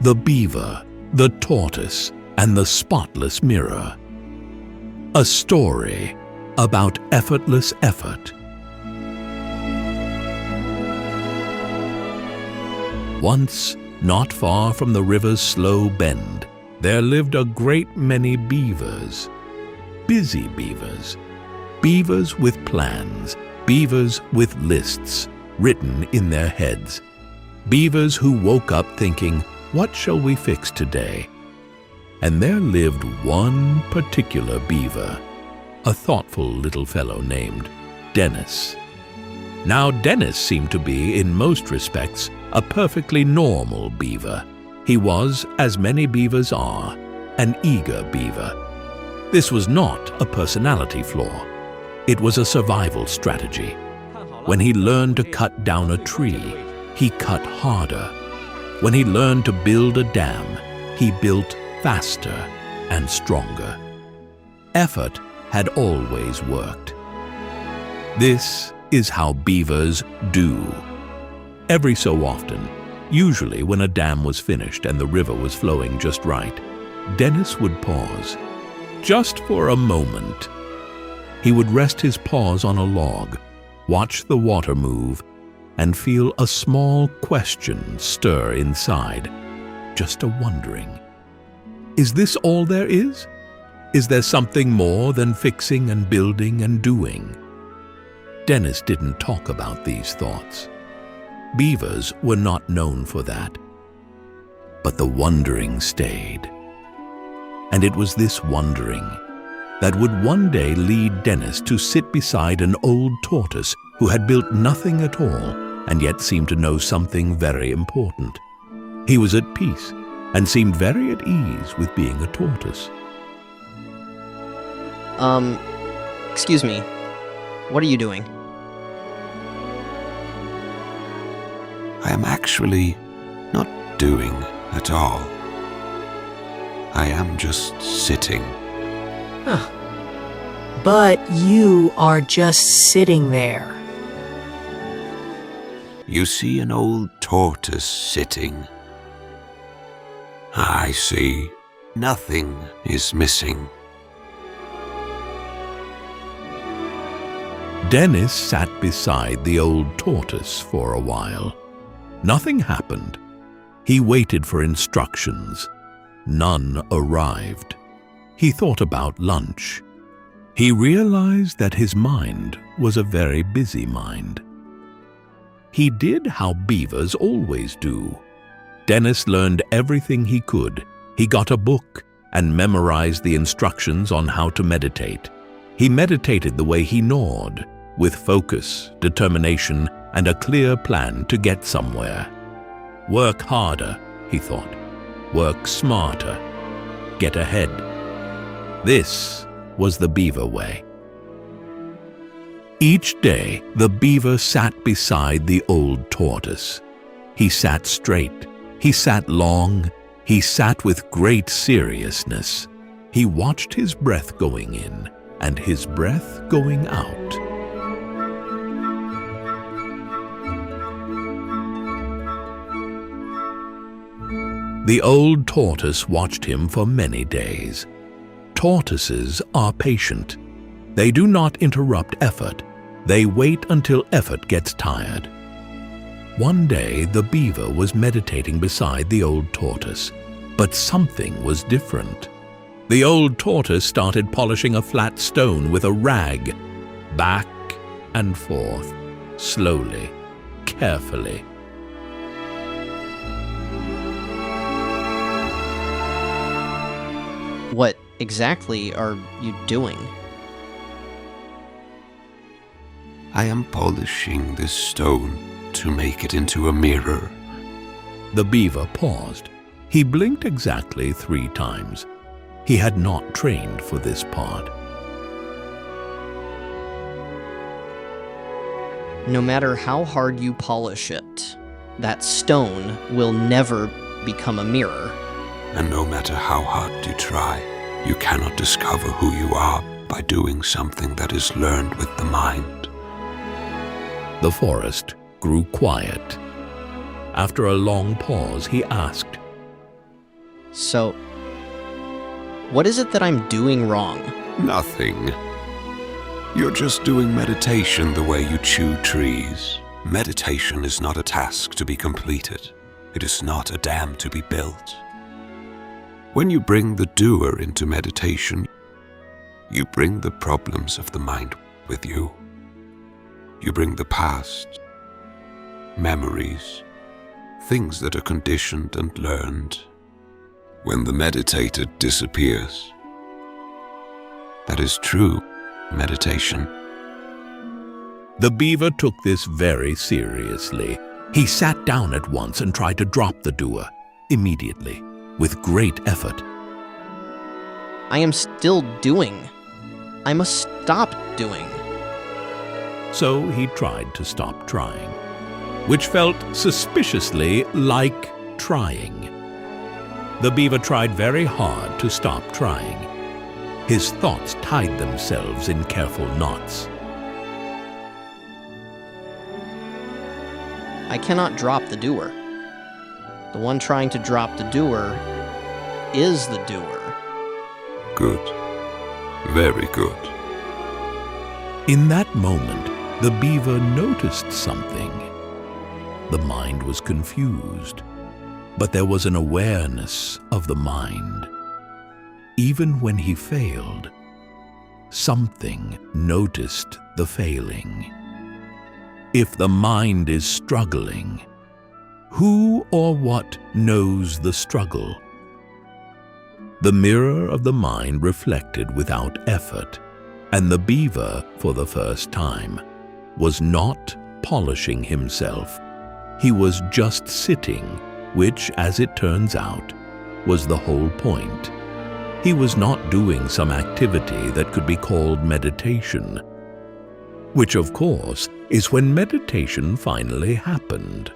The Beaver, the Tortoise, and the Spotless Mirror. A story about effortless effort. Once, not far from the river's slow bend, there lived a great many beavers. Busy beavers. Beavers with plans. Beavers with lists written in their heads. Beavers who woke up thinking, "What shall we fix today?" And there lived one particular beaver, a thoughtful little fellow named Dennis. Now Dennis seemed to be, in most respects, a perfectly normal beaver. He was, as many beavers are, an eager beaver. This was not a personality flaw. It was a survival strategy. When he learned to cut down a tree, he cut harder. When he learned to build a dam, he built faster and stronger. Effort had always worked. This is how beavers do. Every so often, usually when a dam was finished and the river was flowing just right, Dennis would pause, just for a moment. He would rest his paws on a log, watch the water move, and feel a small question stir inside, just a wondering. Is this all there is? Is there something more than fixing and building and doing? Dennis didn't talk about these thoughts. Beavers were not known for that. But the wondering stayed. And it was this wondering that would one day lead Dennis to sit beside an old tortoise who had built nothing at all and yet seemed to know something very important. He was at peace and seemed very at ease with being a tortoise. Excuse me. What are you doing? I am actually not doing at all. I am just sitting. Huh. But you are just sitting there. You see an old tortoise sitting. I see. Nothing is missing. Dennis sat beside the old tortoise for a while. Nothing happened. He waited for instructions. None arrived. He thought about lunch. He realized that his mind was a very busy mind. He did how beavers always do. Dennis learned everything he could. He got a book and memorized the instructions on how to meditate. He meditated the way he gnawed, with focus, determination, and a clear plan to get somewhere. Work harder, he thought. Work smarter. Get ahead. This was the beaver way. Each day, the beaver sat beside the old tortoise. He sat straight. He sat long. He sat with great seriousness. He watched his breath going in and his breath going out. The old tortoise watched him for many days. Tortoises are patient. They do not interrupt effort. They wait until effort gets tired. One day, the beaver was meditating beside the old tortoise, but something was different. The old tortoise started polishing a flat stone with a rag, back and forth, slowly, carefully. What exactly are you doing? I am polishing this stone to make it into a mirror. The beaver paused. He blinked exactly 3 times. He had not trained for this part. No matter how hard you polish it, that stone will never become a mirror. And no matter how hard you try, you cannot discover who you are by doing something that is learned with the mind. The forest grew quiet. After a long pause, he asked, So, what is it that I'm doing wrong? Nothing. You're just doing meditation the way you chew trees. Meditation is not a task to be completed. It is not a dam to be built. When you bring the doer into meditation, you bring the problems of the mind with you. You bring the past, memories, things that are conditioned and learned. When the meditator disappears, that is true meditation. The beaver took this very seriously. He sat down at once and tried to drop the doer immediately, with great effort. I am still doing. I must stop doing. So he tried to stop trying, which felt suspiciously like trying. The beaver tried very hard to stop trying. His thoughts tied themselves in careful knots. I cannot drop the doer. The one trying to drop the doer is the doer. Good. Very good. In that moment, the beaver noticed something. The mind was confused, but there was an awareness of the mind. Even when he failed, something noticed the failing. If the mind is struggling, who or what knows the struggle? The mirror of the mind reflected without effort, and the beaver, for the first time, was not polishing himself. He was just sitting, which, as it turns out, was the whole point. He was not doing some activity that could be called meditation, which, of course, is when meditation finally happened.